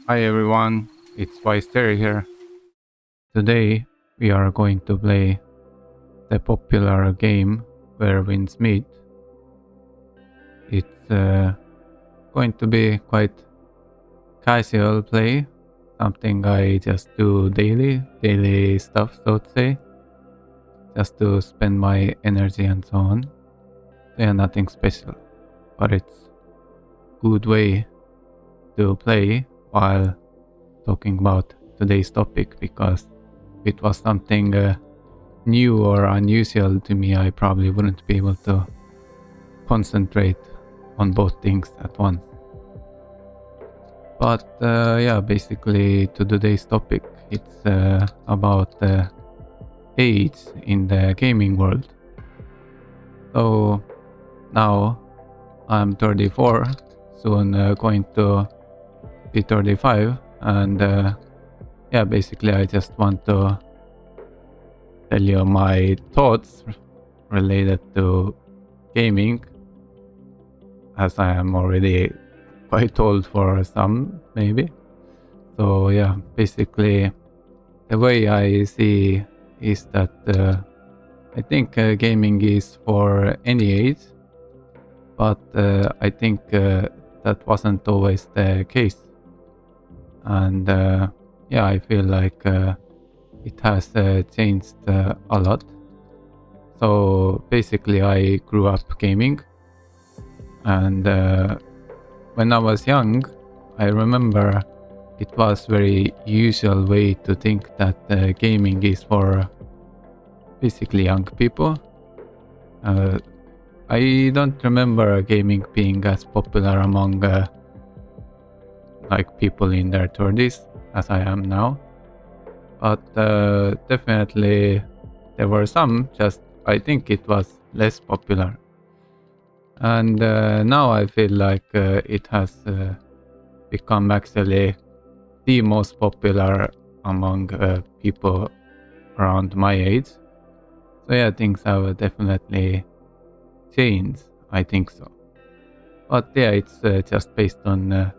Hi everyone, it's Weister here. Today we are going to play the popular game Where Winds Meet. It's going to be quite casual play, something I just do daily stuff so to say, just to spend my energy and so on. Yeah, nothing special, but it's good way to play while talking about today's topic because if it was something new or unusual to me, I probably wouldn't be able to concentrate on both things at once. But yeah, basically, to today's topic, it's about age in the gaming world. So now I'm 34, soon going to be 35, and yeah, basically, I just want to tell you my thoughts related to gaming, as I am already quite old for some, maybe. So yeah, basically the way I see is that I think gaming is for any age, but I think that wasn't always the case. And yeah, I feel like it has changed a lot. So basically, I grew up gaming, and when I was young, I remember it was very usual way to think that gaming is for basically young people. Uh, I don't remember gaming being as popular among like people in their 30s as I am now, but definitely there were some. Just I think it was less popular, and now I feel like it has become actually the most popular among people around my age. So yeah, things have definitely changed. I think so. But yeah, it's just based on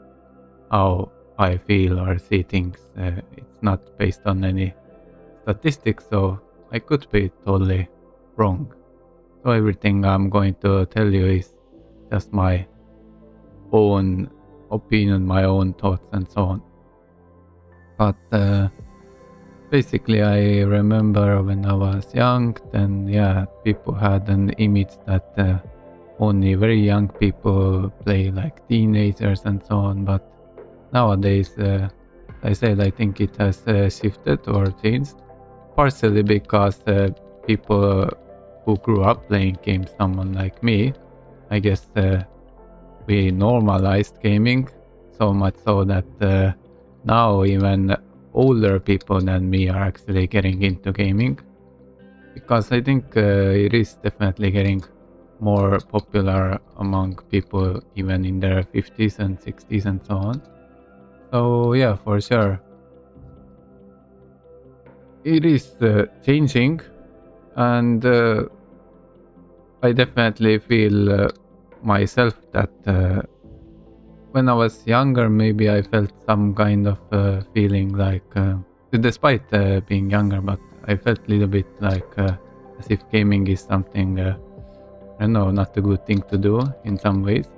how I feel or see things. It's not based on any statistics, so I could be totally wrong. So everything I'm going to tell you is just my own opinion, my own thoughts, and so on. But basically, I remember when I was young, then yeah, people had an image that only very young people play, like teenagers and so on. But nowadays, I said I think it has shifted or changed, partially because people who grew up playing games, someone like me, I guess we normalized gaming so much so that now even older people than me are actually getting into gaming, because I think it is definitely getting more popular among people even in their 50s and 60s and so on. So yeah, for sure, it is changing, and I definitely feel myself that when I was younger, maybe I felt some kind of feeling like, despite being younger, but I felt a little bit like as if gaming is something, I don't know, not a good thing to do in some ways.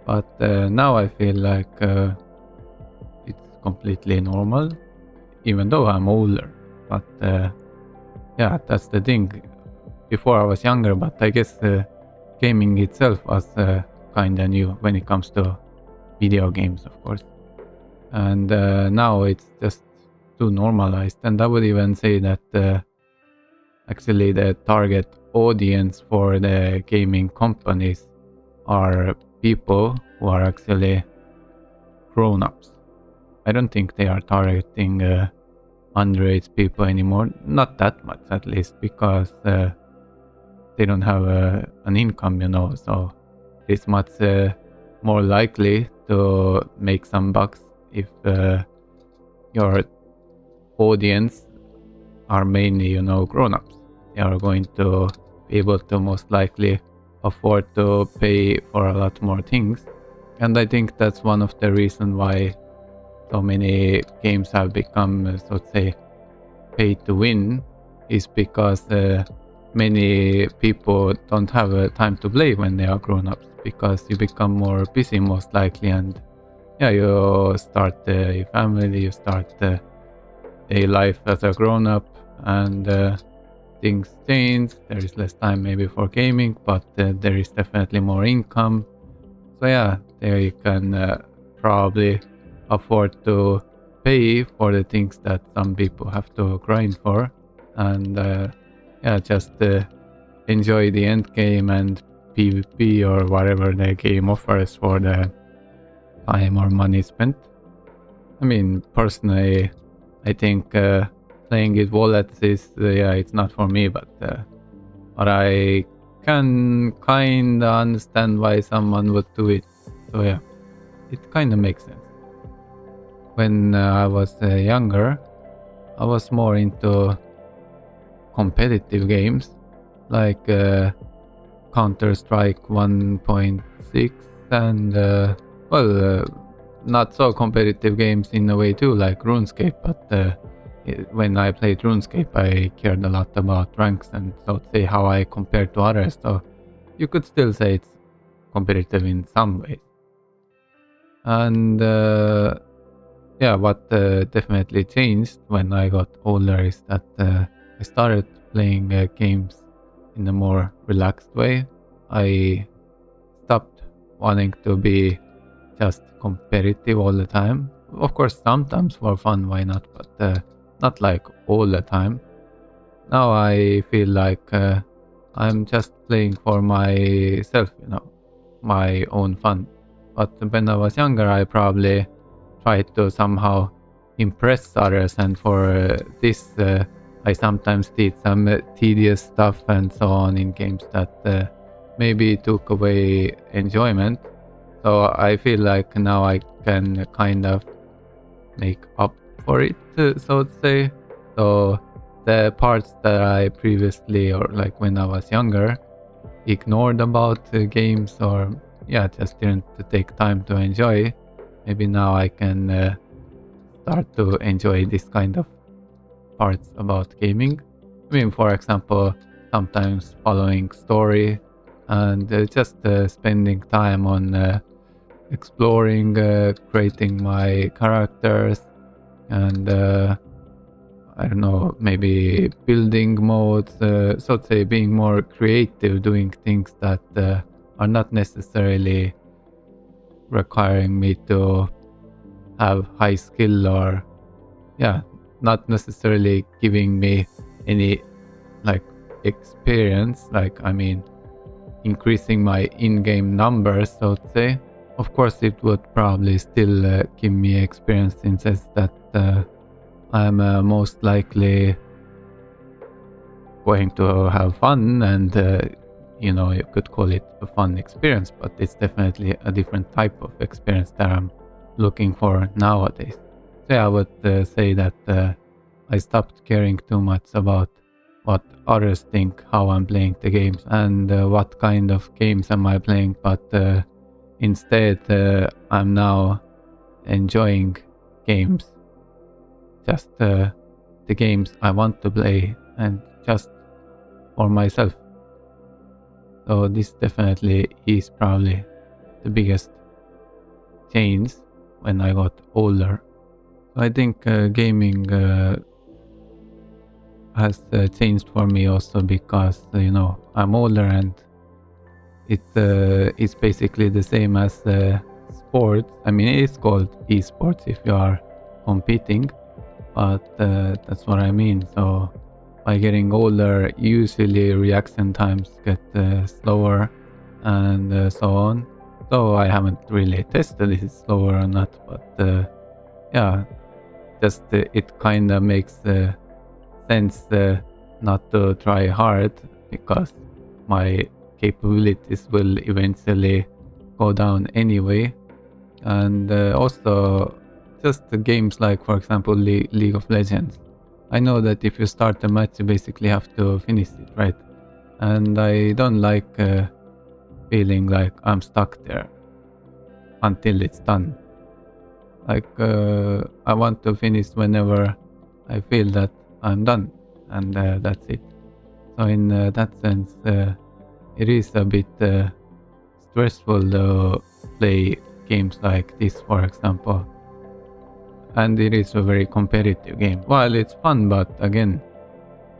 But now I feel like it's completely normal, even though I'm older. But yeah, that's the thing. Before I was younger, but I guess gaming itself was kind of new when it comes to video games, of course. And now it's just too normalized. And I would even say that actually the target audience for the gaming companies are people who are actually grown-ups. I don't think they are targeting underage people anymore. Not that much, at least, because they don't have an income, so it's much more likely to make some bucks if your audience are mainly, grown-ups. They are going to be able to most likely afford to pay for a lot more things. And I think that's one of the reasons why so many games have become, so to say, pay to win is because many people don't have time to play when they are grown-ups, because you become more busy most likely, and yeah, you start your family, you start a life as a grown-up, and things change. There is less time maybe for gaming, but there is definitely more income. So yeah, there you can probably afford to pay for the things that some people have to grind for, and yeah, just enjoy the end game and PvP or whatever the game offers for the time or money spent. I mean, personally, I think playing with wallets is yeah, it's not for me, but I can kinda understand why someone would do it. So yeah, it kinda makes sense. When I was younger, I was more into competitive games like Counter-Strike 1.6 and not so competitive games in a way too, like RuneScape, but when I played RuneScape, I cared a lot about ranks and so to say how I compared to others. So you could still say it's competitive in some ways. And yeah, what definitely changed when I got older is that I started playing games in a more relaxed way. I stopped wanting to be just competitive all the time. Of course, sometimes for fun, why not? But not like all the time. Now I feel like I'm just playing for myself, my own fun. But when I was younger, I probably tried to somehow impress others, and for this, I sometimes did some tedious stuff and so on in games that maybe took away enjoyment. So I feel like now I can kind of make up for it, so to say. So the parts that I previously, or like when I was younger, ignored about games, or yeah, just didn't take time to enjoy, maybe now I can start to enjoy this kind of parts about gaming. I mean, for example, sometimes following story and just spending time on exploring, creating my characters, and I don't know, maybe building modes, so to say, being more creative, doing things that are not necessarily requiring me to have high skill, or yeah, not necessarily giving me any like experience, like I mean increasing my in-game numbers, so to say. Of course it would probably still give me experience, in sense that I'm most likely going to have fun, and you could call it a fun experience, but it's definitely a different type of experience that I'm looking for nowadays. So yeah, I would say that I stopped caring too much about what others think, how I'm playing the games, and what kind of games am I playing, but instead I'm now enjoying games, just the games I want to play, and just for myself. So this definitely is probably the biggest change when I got older. I think gaming has changed for me also because I'm older, and it is basically the same as sports. I mean, it's called esports if you are competing, but that's what I mean. So by getting older, usually reaction times get slower, and so on. So I haven't really tested if it's slower or not, but yeah, just it kind of makes sense not to try hard, because my capabilities will eventually go down anyway. And also just the games like, for example, League of Legends. I know that if you start a match, you basically have to finish it, right? And I don't like feeling like I'm stuck there until it's done. Like I want to finish whenever I feel that I'm done, and that's it. So in that sense, it is a bit stressful to play games like this, for example. And it is a very competitive game. Well, it's fun, but again,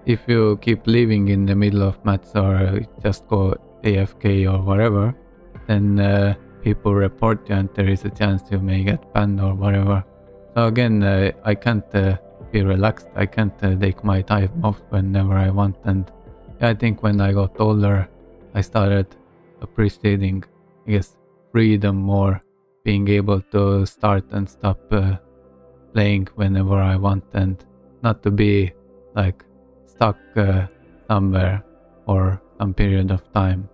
if you keep living in the middle of match or just go AFK or whatever, then people report you and there is a chance you may get banned or whatever. So again, I can't be relaxed. I can't take my time off whenever I want. And I think when I got older, I started appreciating, I guess, freedom more, being able to start and stop playing whenever I want and not to be like stuck somewhere for some period of time.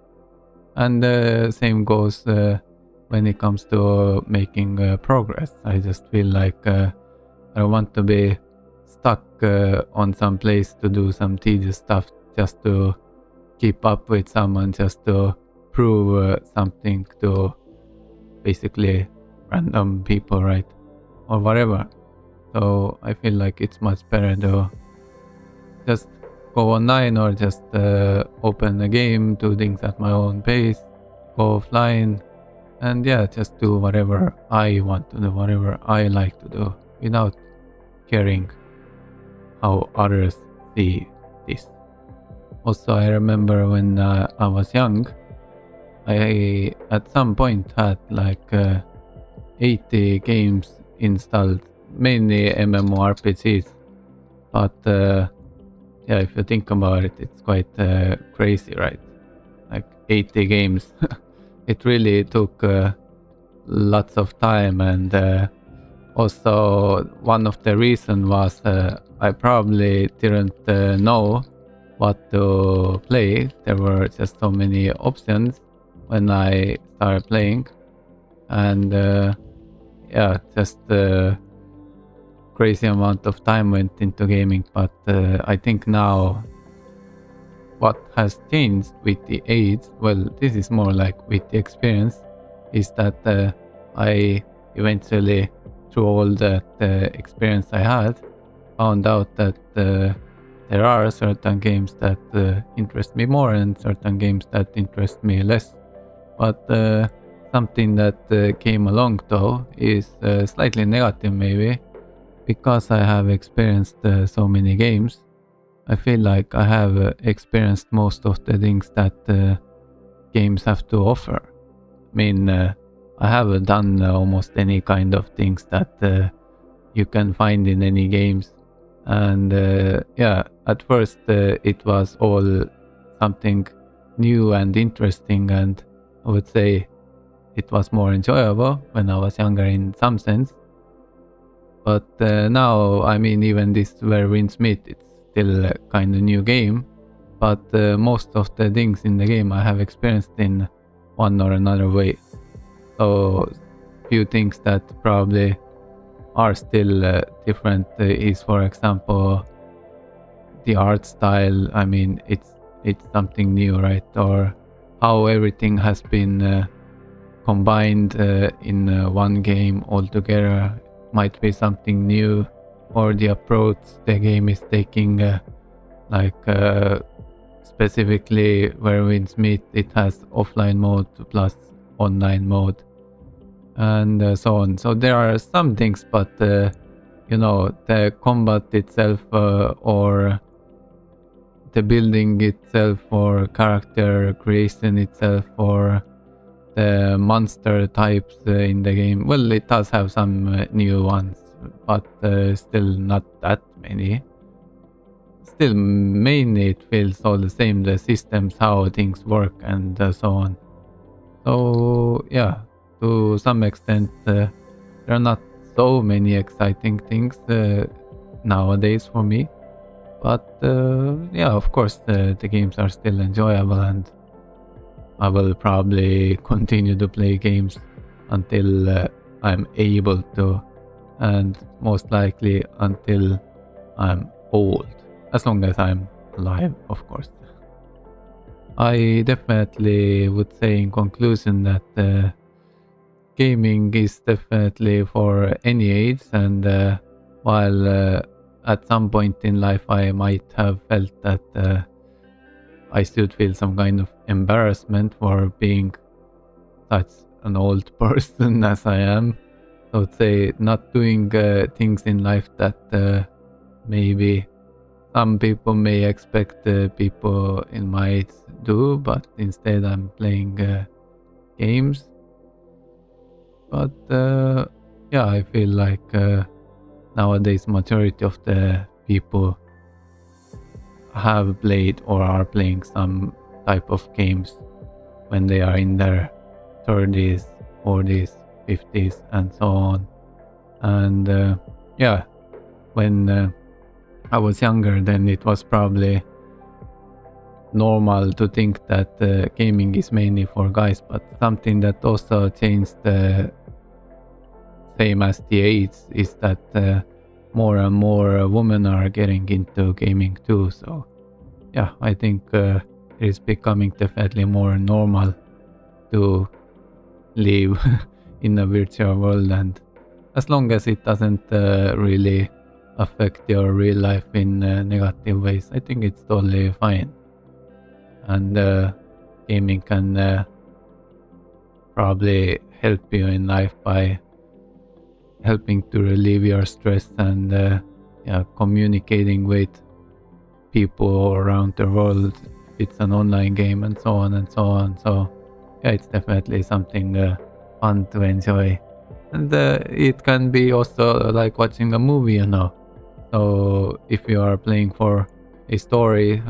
And the same goes when it comes to making progress. I just feel like I don't want to be stuck on some place to do some tedious stuff just to keep up with someone, just to prove something to basically random people, right? Or whatever. So I feel like it's much better to just go online or just open a game, do things at my own pace, go offline, and yeah, just do whatever I want to do, whatever I like to do, without caring how others see this. Also, I remember when I was young, I at some point had like 80 games installed, mainly MMORPGs, but yeah, if you think about it, it's quite crazy, right? Like 80 games. It really took lots of time, and also one of the reason was I probably didn't know what to play. There were just so many options when I started playing, and yeah, just crazy amount of time went into gaming. But I think now what has changed with the age, well, this is more like with the experience, is that I eventually, through all that experience I had, found out that there are certain games that interest me more and certain games that interest me less. But something that came along though is slightly negative maybe, because I have experienced so many games. I feel like I have experienced most of the things that games have to offer. I mean, I have done almost any kind of things that you can find in any games. And yeah, at first it was all something new and interesting, and I would say it was more enjoyable when I was younger in some sense. But now, I mean, even this Where Winds Meet, it's still a kind of new game. But most of the things in the game I have experienced in one or another way. So few things that probably are still different is, for example, the art style. I mean, it's something new, right? Or how everything has been combined in one game altogether might be something new, or the approach the game is taking, like specifically Where Winds Meet, it has offline mode plus online mode, and so on. So there are some things, but you know, the combat itself or the building itself or character creation itself or the monster types in the game, well, it does have some new ones, but still not that many. Still, mainly it feels all the same, the systems, how things work, and so on. So yeah, to some extent there are not so many exciting things nowadays for me, but yeah, of course the games are still enjoyable, and I will probably continue to play games until I'm able to, and most likely until I'm old, as long as I'm alive, of course. I definitely would say in conclusion that gaming is definitely for any age, and while at some point in life I might have felt that I should feel some kind of embarrassment for being such an old person as I am. I would say not doing things in life that maybe some people may expect people in my age do, but instead I'm playing games. But yeah, I feel like nowadays majority of the people have played or are playing some type of games when they are in their 30s, 40s, 50s, and so on. And yeah, when I was younger, then it was probably normal to think that gaming is mainly for guys, but something that also changed the same as the age is that more and more women are getting into gaming too. So yeah, I think it is becoming definitely more normal to live in a virtual world, and as long as it doesn't really affect your real life in negative ways, I think it's totally fine. And gaming can probably help you in life by helping to relieve your stress and yeah, communicating with people around the world. It's an online game and so on and so on. So yeah, it's definitely something fun to enjoy. And it can be also like watching a movie, you know. So if you are playing for a story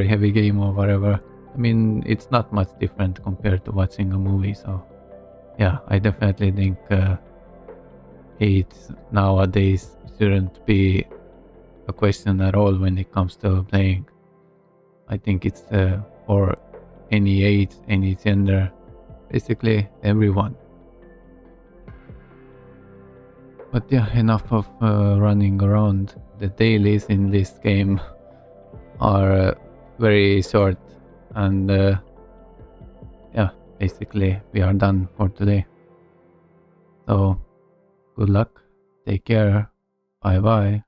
heavy game or whatever, I mean, it's not much different compared to watching a movie. So yeah, I definitely think age nowadays shouldn't be a question at all when it comes to playing. I think it's for any age, any gender, basically everyone. But yeah, enough of running around. The dailies in this game are very short, and yeah, basically we are done for today. So good luck, take care, bye bye.